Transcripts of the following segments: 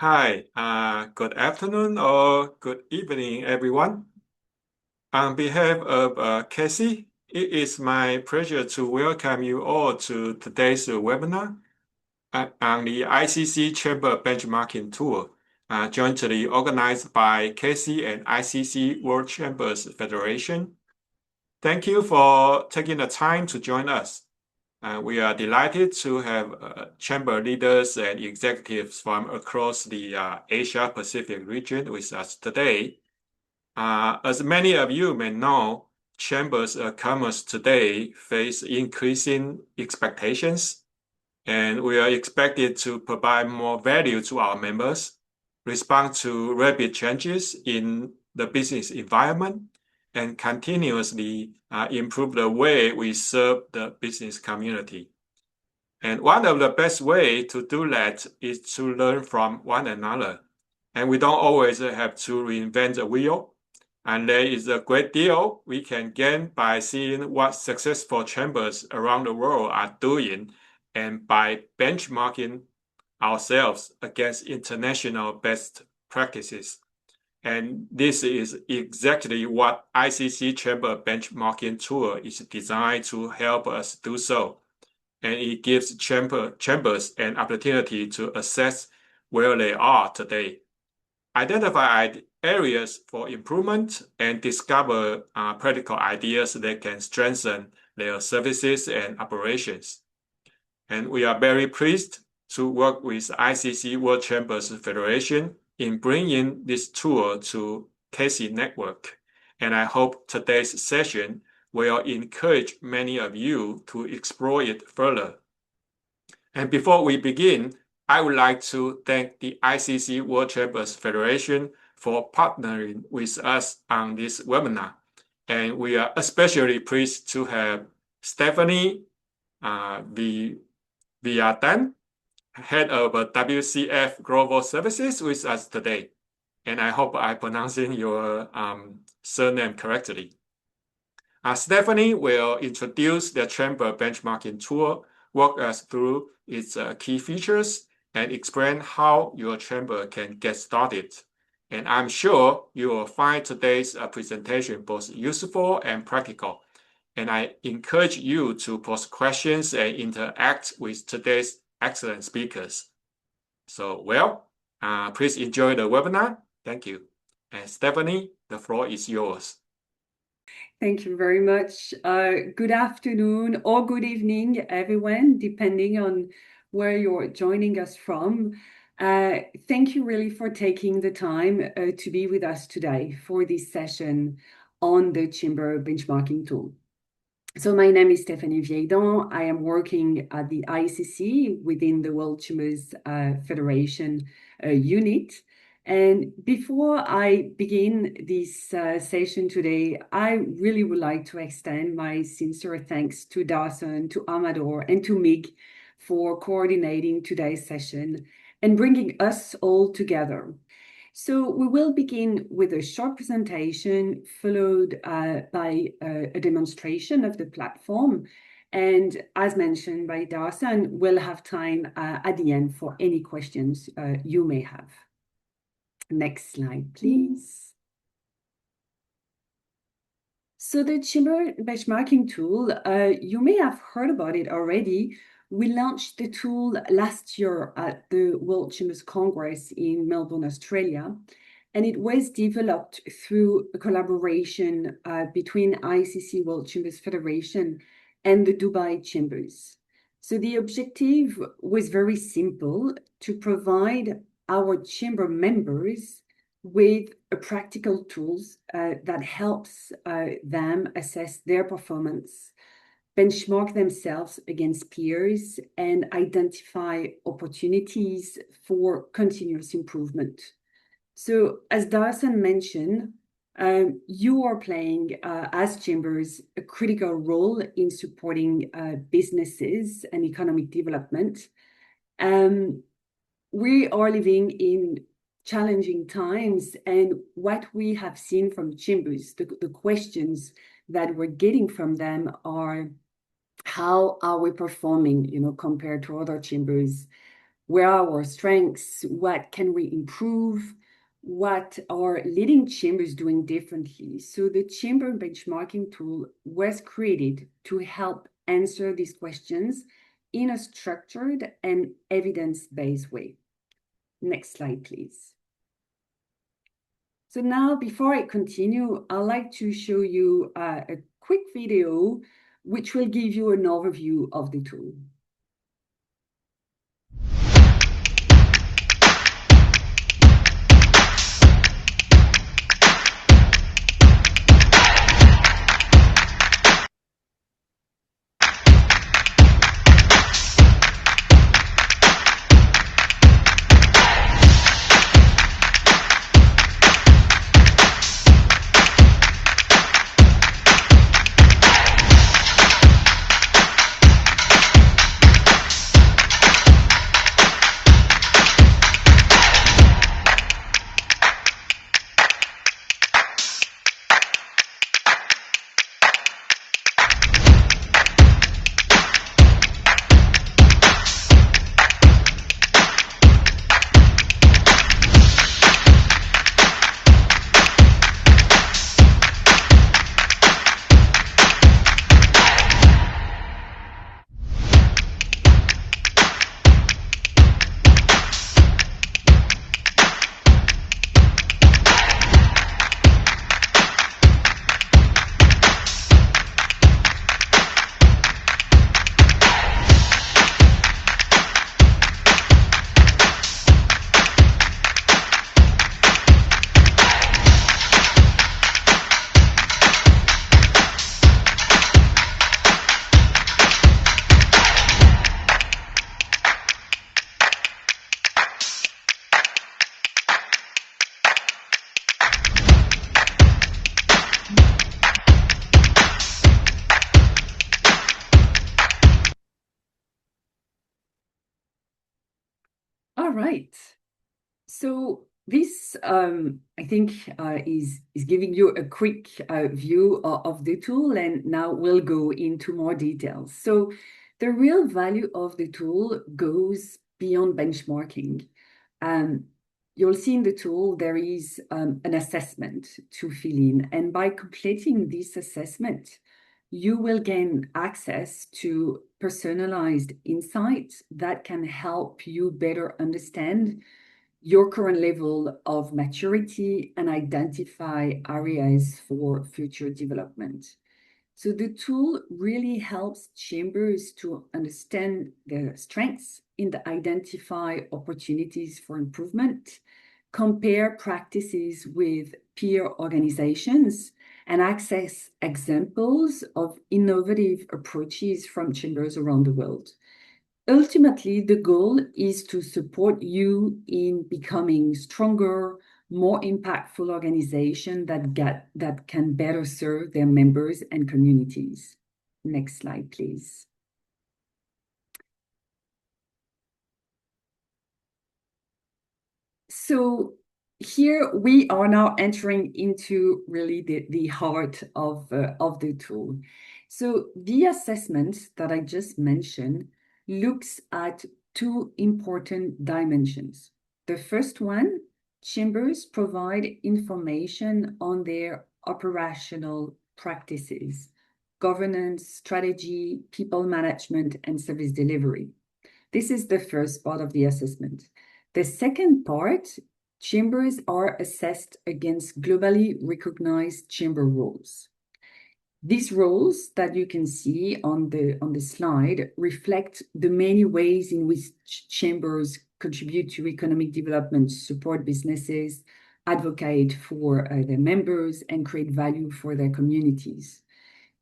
Hi, good afternoon or good evening, everyone. On behalf of CACCI, it is my pleasure to welcome you all to today's webinar on the ICC Chamber Benchmarking Tour, jointly organized by CACCI and ICC World Chambers Federation. Thank you for taking the time to join us. We are delighted to have chamber leaders and executives from across the Asia Pacific region with us today. As many of you may know, chambers of commerce today face increasing expectations, and we are expected to provide more value to our members, respond to rapid changes in the business environment, and continuously improve the way we serve the business community. And one of the best way to do that is to learn from one another. And we don't always have to reinvent the wheel. And there is a great deal we can gain by seeing what successful chambers around the world are doing and by benchmarking ourselves against international best practices. And this is exactly what ICC Chamber Benchmarking Tool is designed to help us do so. And it gives chambers an opportunity to assess where they are today, identify areas for improvement, and discover practical ideas that can strengthen their services and operations. And we are very pleased to work with ICC World Chambers Federation in bringing this tool to CACCI Network. And I hope today's session will encourage many of you to explore it further. And before we begin, I would like to thank the ICC World Chambers Federation for partnering with us on this webinar. And we are especially pleased to have Stephanie Vieilledent, head of WCF Global Services, with us today. And I hope I'm pronouncing your surname correctly. Stephanie will introduce the Chamber Benchmarking Tool, walk us through its key features, and explain how your chamber can get started. And I'm sure you will find today's presentation both useful and practical. And I encourage you to post questions and interact with today's excellent speakers. So, please enjoy the webinar. Thank you. And Stephanie, the floor is yours. Thank you very much. Good afternoon or good evening, everyone, depending on where you're joining us from. Thank you really for taking the time to be with us today for this session on the Chamber Benchmarking Tool. So my name is Stephanie Vieilledent. I am working at the ICC within the World Chambers Federation unit. And before I begin this session today, I really would like to extend my sincere thanks to Darson, to Amador, and to Mig for coordinating today's session and bringing us all together. So we will begin with a short presentation followed by a demonstration of the platform. And as mentioned by Darson, we'll have time at the end for any questions you may have. Next slide, please. So the Chamber Benchmarking Tool, you may have heard about it already. We launched the tool last year at the World Chambers Congress in Melbourne, Australia, and it was developed through a collaboration between ICC World Chambers Federation and the Dubai Chambers. So the objective was very simple: to provide our chamber members with practical tools that helps them assess their performance, benchmark themselves against peers, and identify opportunities for continuous improvement. So as Darson mentioned, you are playing as chambers a critical role in supporting businesses and economic development. We are living in challenging times, and what we have seen from chambers, the questions that we're getting from them are, how are we performing, compared to other chambers? where are our strengths, what can we improve, what are leading chambers doing differently. So the chamber benchmarking tool was created to help answer these questions in a structured and evidence-based way. Next slide, please. So now, before I continue, I'd like to show you a quick video which will give you an overview of the tool. All right. So this, I think, is giving you a quick view of the tool, and now we'll go into more details. So the real value of the tool goes beyond benchmarking. You'll see in the tool there is an assessment to fill in, and by completing this assessment, you will gain access to personalized insights that can help you better understand your current level of maturity and identify areas for future development. So the tool really helps chambers to understand their strengths and identify opportunities for improvement, compare practices with peer organizations, and access examples of innovative approaches from chambers around the world. Ultimately, the goal is to support you in becoming stronger, more impactful organization that can better serve their members and communities. Next slide, please. So here we are now entering into really the heart of the tool. So the assessment that I just mentioned looks at two important dimensions. The first one, chambers provide information on their operational practices, governance, strategy, people management, and service delivery. This is the first part of the assessment. The second part, chambers are assessed against globally recognized chamber rules. These roles that you can see on the slide reflect the many ways in which chambers contribute to economic development, support businesses, advocate for their members, and create value for their communities.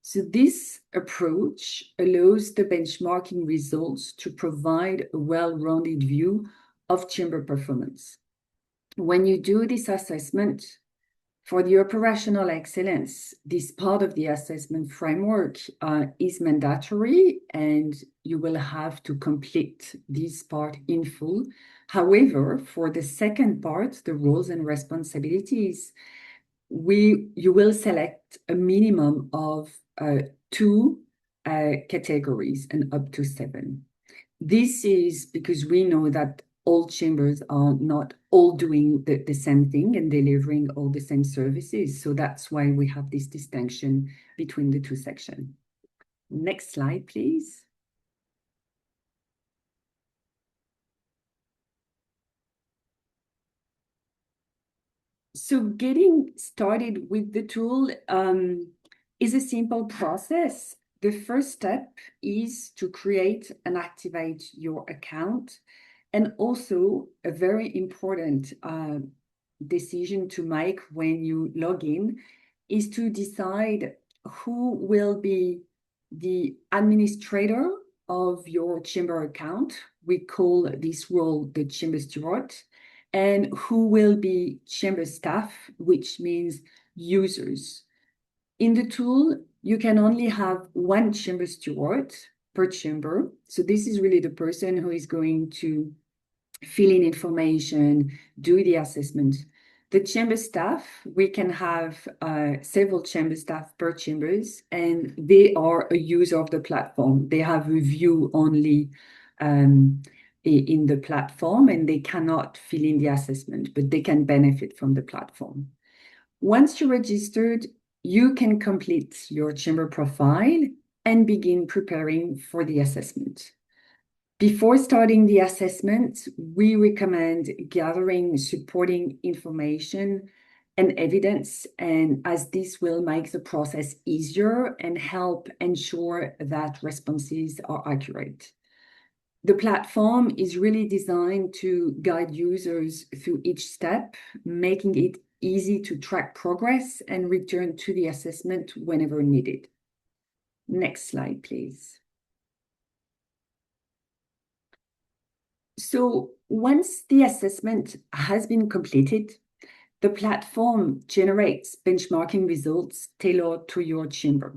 So this approach allows the benchmarking results to provide a well-rounded view of chamber performance. When you do this assessment, for the operational excellence, this part of the assessment framework is mandatory, and you will have to complete this part in full. However, for the second part, the roles and responsibilities, you will select a minimum of two categories and up to 7. This is because we know that all chambers are not all doing the same thing and delivering all the same services. So that's why we have this distinction between the two sections. Next slide, please. So getting started with the tool is a simple process. The first step is to create and activate your account. And also a very important decision to make when you log in is to decide who will be the administrator of your chamber account. We call this role the chamber steward, and who will be chamber staff, which means users. In the tool, you can only have one chamber steward per chamber. So this is really the person who is going to fill in information, do the assessment. The chamber staff, we can have several chamber staff per chambers, and they are a user of the platform. They have a view only in the platform, and they cannot fill in the assessment, but they can benefit from the platform. Once you're registered, you can complete your chamber profile and begin preparing for the assessment. Before starting the assessment, we recommend gathering supporting information and evidence, and as this will make the process easier and help ensure that responses are accurate. The platform is really designed to guide users through each step, making it easy to track progress and return to the assessment whenever needed. Next slide, please. So once the assessment has been completed, the platform generates benchmarking results tailored to your chamber.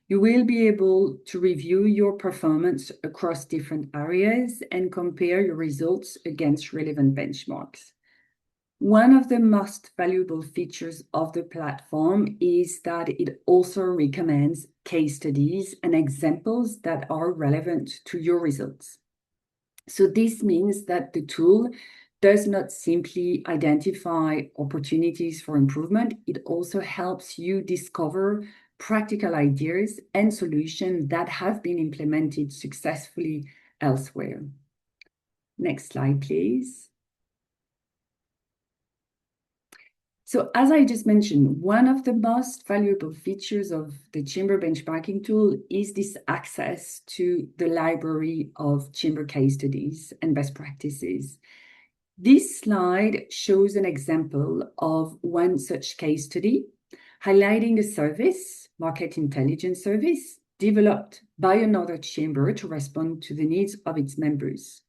You will be able to review your performance across different areas and compare your results against relevant benchmarks. One of the most valuable features of the platform is that it also recommends case studies and examples that are relevant to your results. So this means that the tool does not simply identify opportunities for improvement, it also helps you discover practical ideas and solutions that have been implemented successfully elsewhere. Next slide, please. So as I just mentioned, one of the most valuable features of the chamber benchmarking tool is this access to the library of chamber case studies and best practices. This slide shows an example of one such case study, highlighting a service, market intelligence service, developed by another chamber to respond to the needs of its members.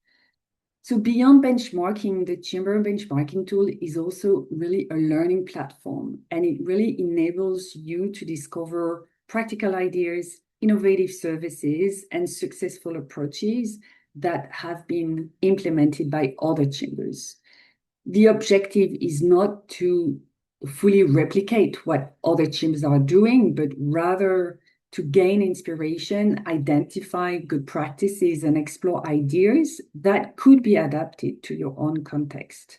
So beyond benchmarking, the chamber benchmarking tool is also really a learning platform, and it really enables you to discover practical ideas, innovative services, and successful approaches that have been implemented by other chambers. The objective is not to fully replicate what other chambers are doing, but rather to gain inspiration, identify good practices, and explore ideas that could be adapted to your own context.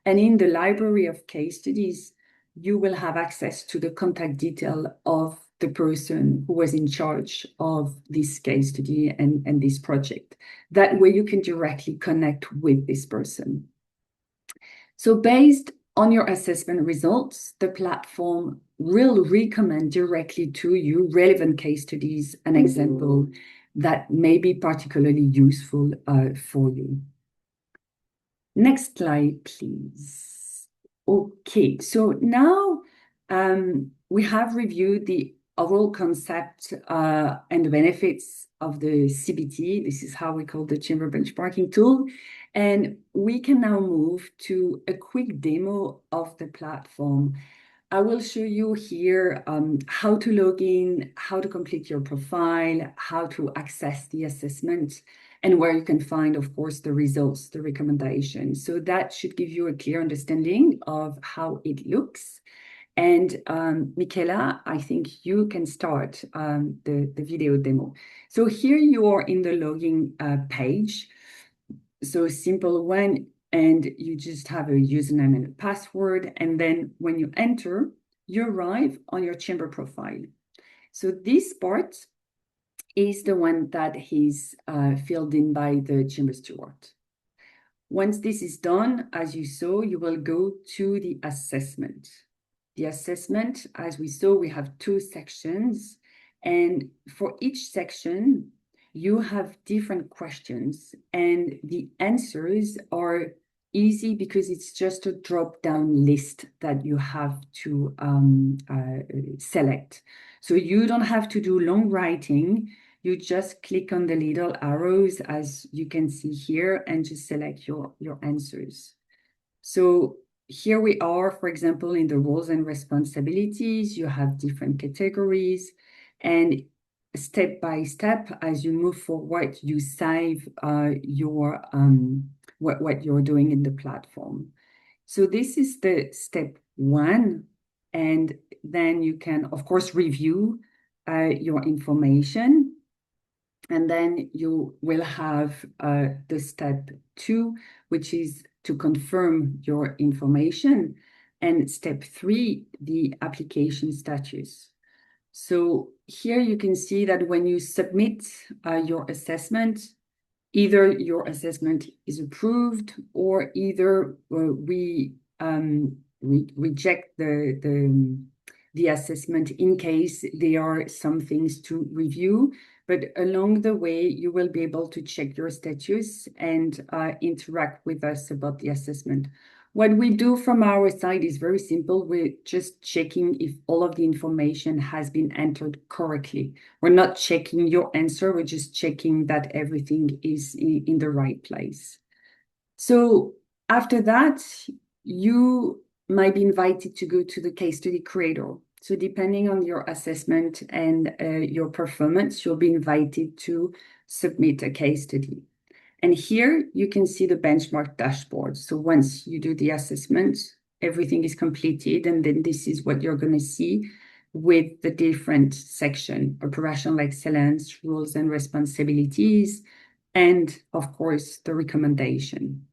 And in the library of case studies, you will have access to the contact detail of the person who was in charge of this case study and this project. That way you can directly connect with this person. So based on your assessment results, the platform will recommend directly to you relevant case studies and examples that may be particularly useful for you. Next slide, please. Okay, so now we have reviewed the overall concept and the benefits of the CBT. This is how we call the chamber benchmarking tool. And we can now move to a quick demo of the platform. I will show you here how to log in, how to complete your profile, how to access the assessment, and where you can find, of course, the results, the recommendations. So that should give you a clear understanding of how it looks. And Michaela, I think you can start the video demo. So here you are in the login page. So simple one, and you just have a username and a password. And then when you enter, you arrive on your chamber profile. So this part is the one that is filled in by the chamber steward. Once this is done, as you saw, you will go to the assessment. The assessment, as we saw, we have 2 sections. And for each section, you have different questions. And the answers are easy because it's just a drop-down list that you have to select. So you don't have to do long writing. You just click on the little arrows, as you can see here, and just select your answers. So here we are, for example, in the roles and responsibilities. You have different categories, and step by step, as you move forward, you save your what you're doing in the platform. So this is the step 1, and then you can, of course, review your information. And then you will have the step 2, which is to confirm your information. And step 3, the application status. So here you can see that when you submit your assessment, either your assessment is approved or either we reject the assessment in case there are some things to review. But along the way, you will be able to check your status and interact with us about the assessment. What we do from our side is very simple. We're just checking if all of the information has been entered correctly. We're not checking your answer. We're just checking that everything is in the right place. So after that, you might be invited to go to the case study creator. So depending on your assessment and your performance, you'll be invited to submit a case study. And here you can see the benchmark dashboard. So once you do the assessment, everything is completed. And then this is what you're going to see with the different section: operational excellence, rules and responsibilities, and of course, the recommendation.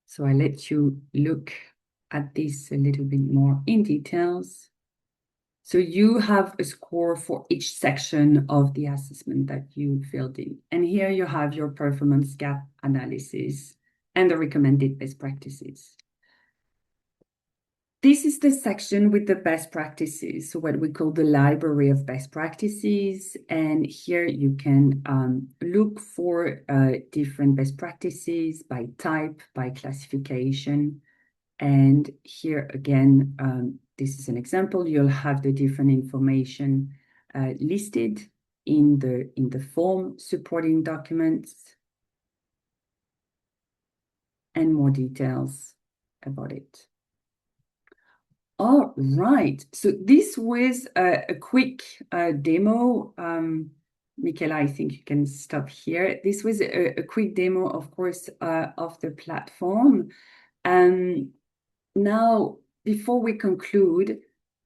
So I let you look at this a little bit more in details. So you have a score for each section of the assessment that you filled in. And here you have your performance gap analysis and the recommended best practices. This is the section with the best practices, so what we call the library of best practices. And here you can look for different best practices by type, by classification. And here again, this is an example. You'll have the different information listed in the form, supporting documents, and more details about it. All right, so this was a quick demo. Michaela, I think you can stop here. This was a quick demo, of course, of the platform. Now, before we conclude,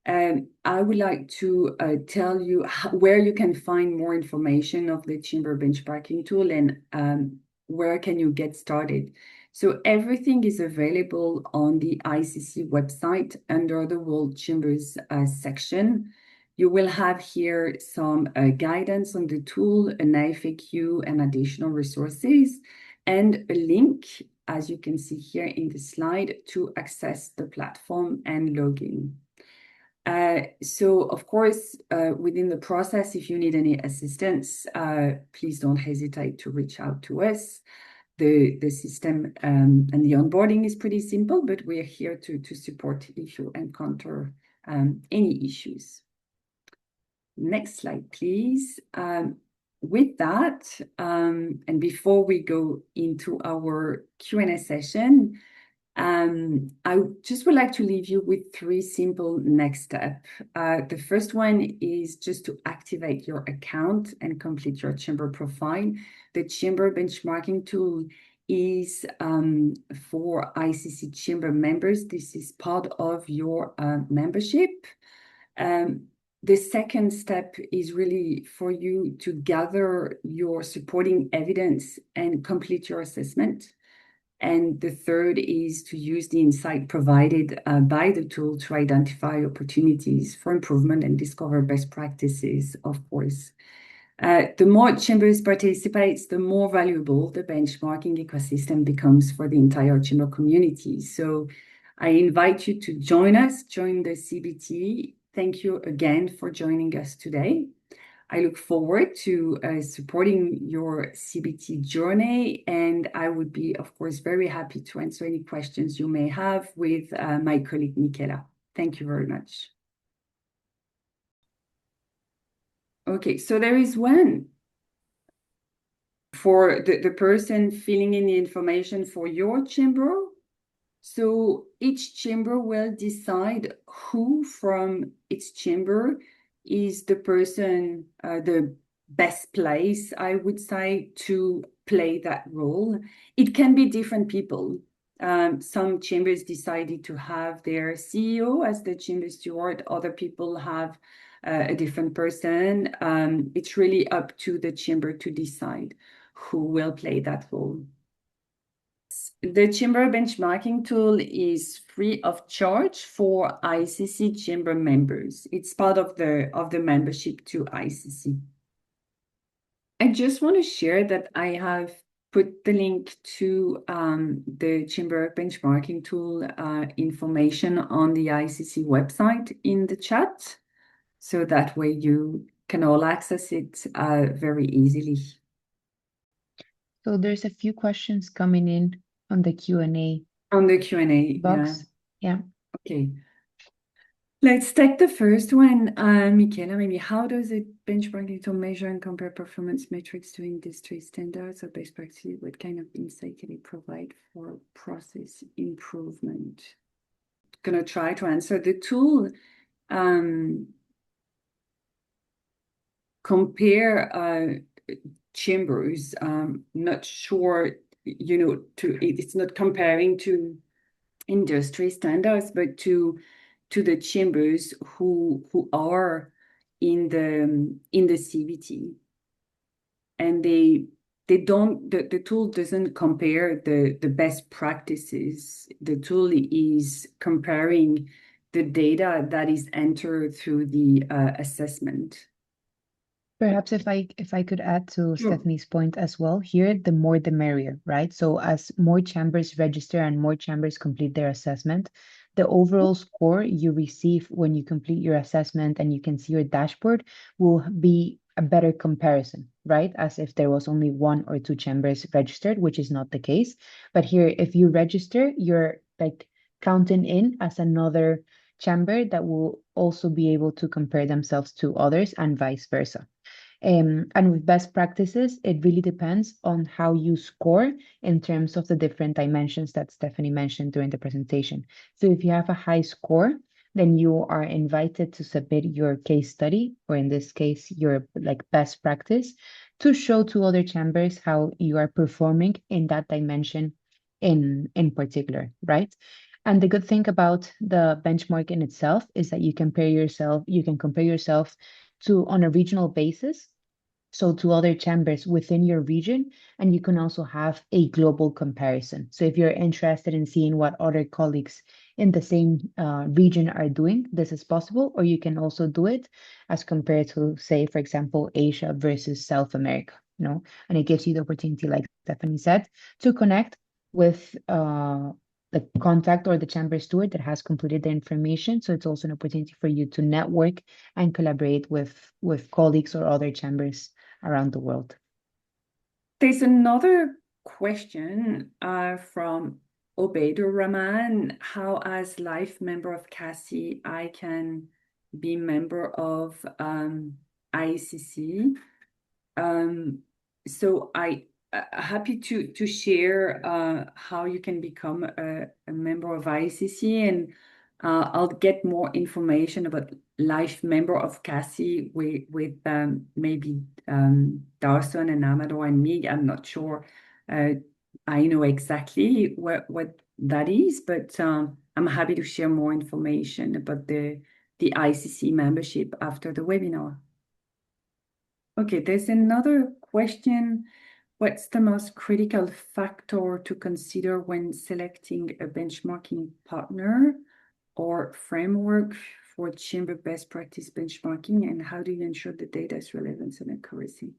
I would like to tell you where you can find more information of the Chamber benchmarking tool and where can you get started. So everything is available on the ICC website under the World Chambers section. You will have here some guidance on the tool, an FAQ and additional resources, and a link, as you can see here in the slide, to access the platform and login. So, of course, within the process, if you need any assistance, please don't hesitate to reach out to us. The system and the onboarding is pretty simple, but we're here to support if you encounter any issues. Next slide, please. With that, and before we go into our Q&A session, I just would like to leave you with 3 simple next steps. The first one is just to activate your account and complete your Chamber profile. The Chamber benchmarking tool is for ICC Chamber members. This is part of your membership. The second step is really for you to gather your supporting evidence and complete your assessment. And the third is to use the insight provided by the tool to identify opportunities for improvement and discover best practices, of course. The more chambers participates, the more valuable the benchmarking ecosystem becomes for the entire chamber community. So I invite you to join us, join the CBT. Thank you again for joining us today. I look forward to supporting your CBT journey, and I would be, of course, very happy to answer any questions you may have with my colleague Michaela. Thank you very much. Okay, so there is one for the person filling in the information for your chamber. So each chamber will decide who from its chamber is the person, the best place, I would say, to play that role. It can be different people. Some chambers decided to have their CEO as the chamber steward. Other people have a different person. It's really up to the chamber to decide who will play that role. The chamber benchmarking tool is free of charge for ICC chamber members. It's part of the membership to ICC. I just want to share that I have put the link to the chamber benchmarking tool information on the ICC website in the chat, so that way you can all access it very easily. So there's a few questions coming in on the Q&A On the Q&A, box. Yeah. Okay. Let's take the first one. Michaela, maybe how does it benchmarking to measure and compare performance metrics to industry standards or best practice? What kind of insight can it provide for process improvement? Gonna try to answer. The tool compare chambers. Not sure, it's not comparing to industry standards, but to the chambers who are in the CBT, and the tool doesn't compare the best practices. The tool is comparing the data that is entered through the assessment. Perhaps if I could add to Sure. Stephanie's point as well, here, the more the merrier, right? So as more chambers register and more chambers complete their assessment, the overall score you receive when you complete your assessment and you can see your dashboard will be a better comparison, right? As if there was only one or two chambers registered, which is not the case. But here, if you register, you're like counting in as another chamber that will also be able to compare themselves to others and vice versa. And with best practices, it really depends on how you score in terms of the different dimensions that Stephanie mentioned during the presentation. So if you have a high score, then you are invited to submit your case study, or in this case, your best practice, to show to other chambers how you are performing in that dimension in particular, right? And the good thing about the benchmark in itself is that you can compare yourself to on a regional basis, so to other chambers within your region, and you can also have a global comparison. So if you're interested in seeing what other colleagues in the same region are doing, this is possible, or you can also do it as compared to, say, for example, Asia versus South America, and it gives you the opportunity, like Stephanie said, to connect with the contact or the chamber steward that has completed the information. So it's also an opportunity for you to network and collaborate with colleagues or other chambers around the world. There's another question from Obeidur Rahman. How, as life member of CACCI, I can be member of ICC? So I happy to share how you can become a member of ICC, and I'll get more information about life member of CACCI with maybe Darson and Amador and me. I'm not sure I know exactly what that is, but I'm happy to share more information about the ICC membership after the webinar. Okay, there's another question. What's the most critical factor to consider when selecting a benchmarking partner or framework for chamber best practice benchmarking, and how do you ensure the data's relevance and accuracy?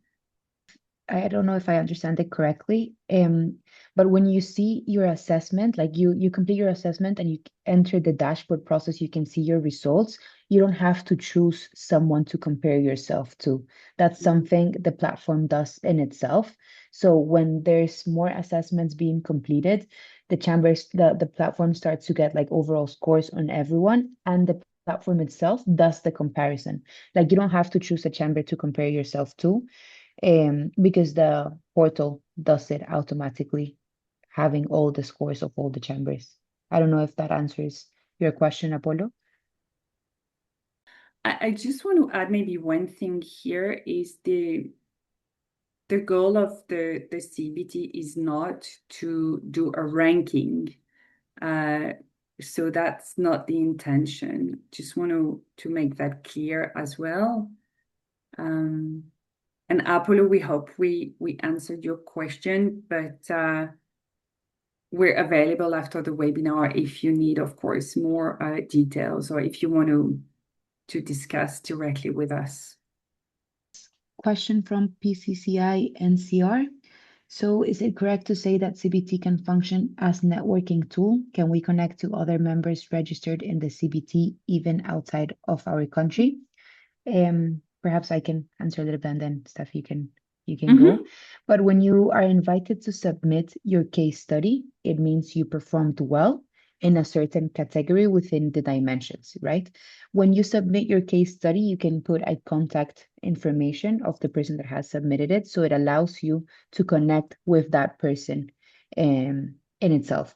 I don't know if I understand it correctly, but when you see your assessment, like you complete your assessment and you enter the dashboard process, you can see your results. You don't have to choose someone to compare yourself to. That's something the platform does in itself. So when there's more assessments being completed, the platform starts to get like overall scores on everyone, and the platform itself does the comparison. Like you don't have to choose a chamber to compare yourself to, because the portal does it automatically, having all the scores of all the chambers. I don't know if that answers your question, Apollo. I just want to add maybe one thing here is the goal of the CBT is not to do a ranking. So that's not the intention. Just want to make that clear as well. And Apollo, we hope we answered your question, but we're available after the webinar if you need, of course, more details or if you want to discuss directly with us. Question from PCCI NCR. So is it correct to say that CBT can function as networking tool? Can we connect to other members registered in the CBT even outside of our country? Perhaps I can answer a little bit, and then Steph, you can go. But when you are invited to submit your case study, it means you performed well in a certain category within the dimensions, right? When you submit your case study, you can put a contact information of the person that has submitted it, so it allows you to connect with that person in itself.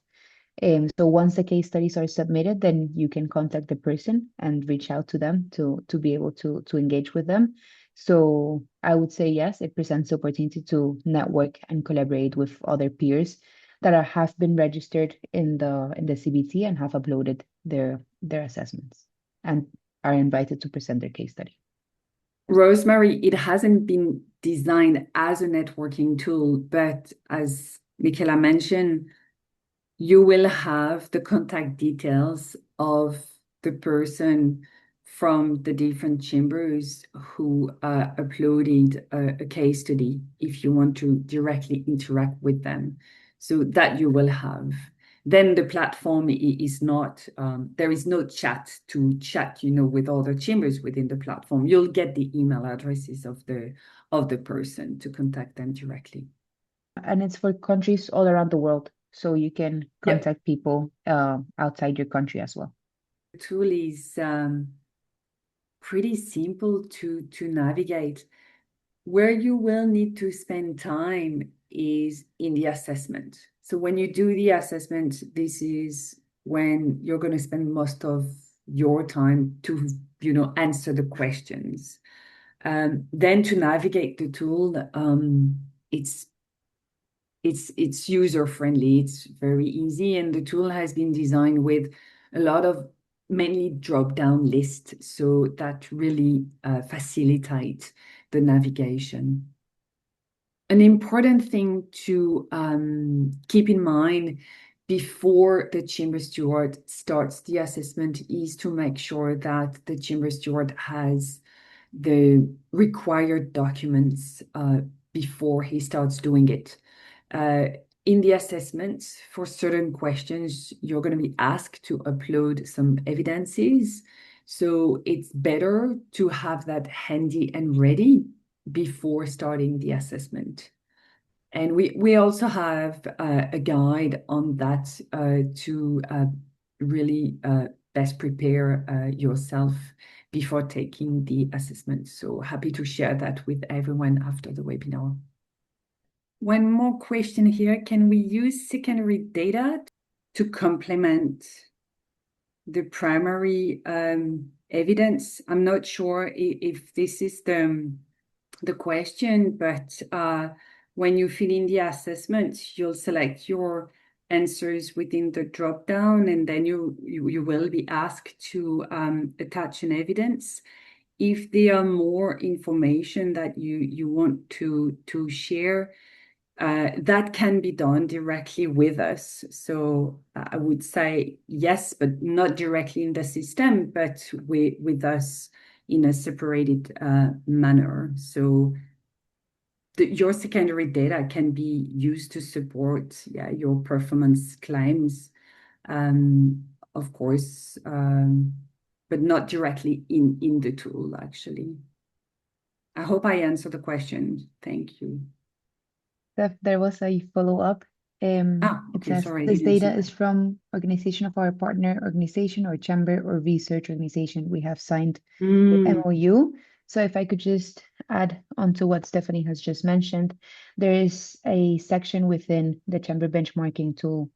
So once the case studies are submitted, then you can contact the person and reach out to them to be able to engage with them. So I would say yes, it presents the opportunity to network and collaborate with other peers that have been registered in the CBT and have uploaded their assessments and are invited to present their case study. Rosemary, it hasn't been designed as a networking tool, but as Michaela mentioned, you will have the contact details of the person from the different chambers who uploaded a case study if you want to directly interact with them. So that you will have. Then the platform is not, there is no chat to chat, with other chambers within the platform. You'll get the email addresses of the person to contact them directly. And it's for countries all around the world. So you can contact people outside your country as well. The tool is pretty simple to navigate. Where you will need to spend time is in the assessment. So when you do the assessment, this is when you're going to spend most of your time to, answer the questions. Then to navigate the tool, it's user-friendly, it's very easy, and the tool has been designed with a lot of mainly drop-down lists, so that really facilitates the navigation. An important thing to keep in mind before the chamber steward starts the assessment is to make sure that the chamber steward has the required documents before he starts doing it. In the assessments, for certain questions, you're going to be asked to upload some evidences. So it's better to have that handy and ready before starting the assessment. And we also have a guide on that to really best prepare yourself before taking the assessment. So happy to share that with everyone after the webinar. One more question here. Can we use secondary data to complement the primary evidence? I'm not sure if this is the question, but when you fill in the assessment, you'll select your answers within the drop down, and then you will be asked to attach an evidence. If there are more information that you want to share, that can be done directly with us. So I would say yes, but not directly in the system, but with us in a separated manner. So your secondary data can be used to support your performance claims, of course, but not directly in the tool, actually. I hope I answered the question. Thank you. There was a follow-up. It Okay, says sorry, I this didn't see data that. is from organization of our partner organization or chamber or research organization. We have signed the MOU. So if I could just add on to what Stephanie has just mentioned, there is a section within the chamber benchmarking tool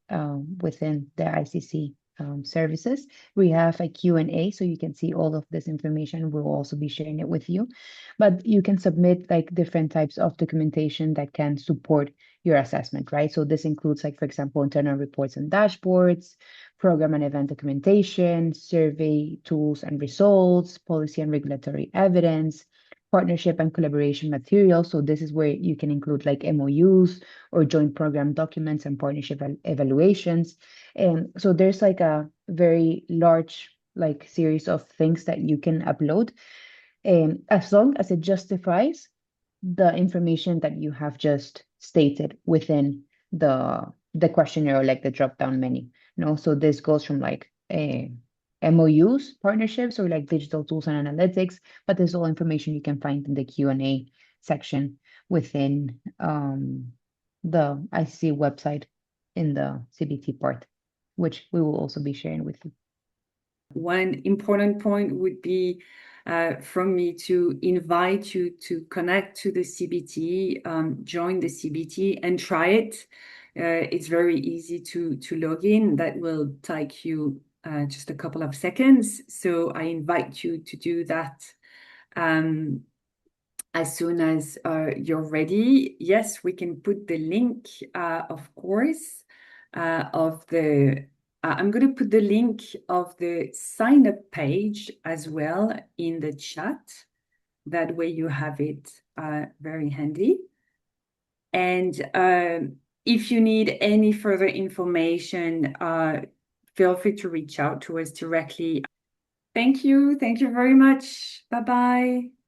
within the ICC services. We have a Q&A, so you can see all of this information. We'll also be sharing it with you. But you can submit like different types of documentation that can support your assessment, right? So this includes, like, for example, internal reports and dashboards, program and event documentation, survey tools and results, policy and regulatory evidence, partnership and collaboration material. So this is where you can include like MOUs or joint program documents and partnership evaluations. And so there's like a very large like series of things that you can upload, as long as it justifies the information that you have just stated within the questionnaire or like the drop down menu. So this goes from like MOUs, partnerships, or like digital tools and analytics, but there's all information you can find in the Q&A section within the ICC website in the CBT part, which we will also be sharing with you. One important point would be from me to invite you to connect to the CBT, join the CBT and try it. It's very easy to log in. That will take you just a couple of seconds. So I invite you to do that as soon as you're ready. Yes, we can put the link, of course, of the I'm going to put the link of the sign up page as well in the chat. That way you have it very handy. And if you need any further information, feel free to reach out to us directly. Thank you. Thank you very much. Bye-bye.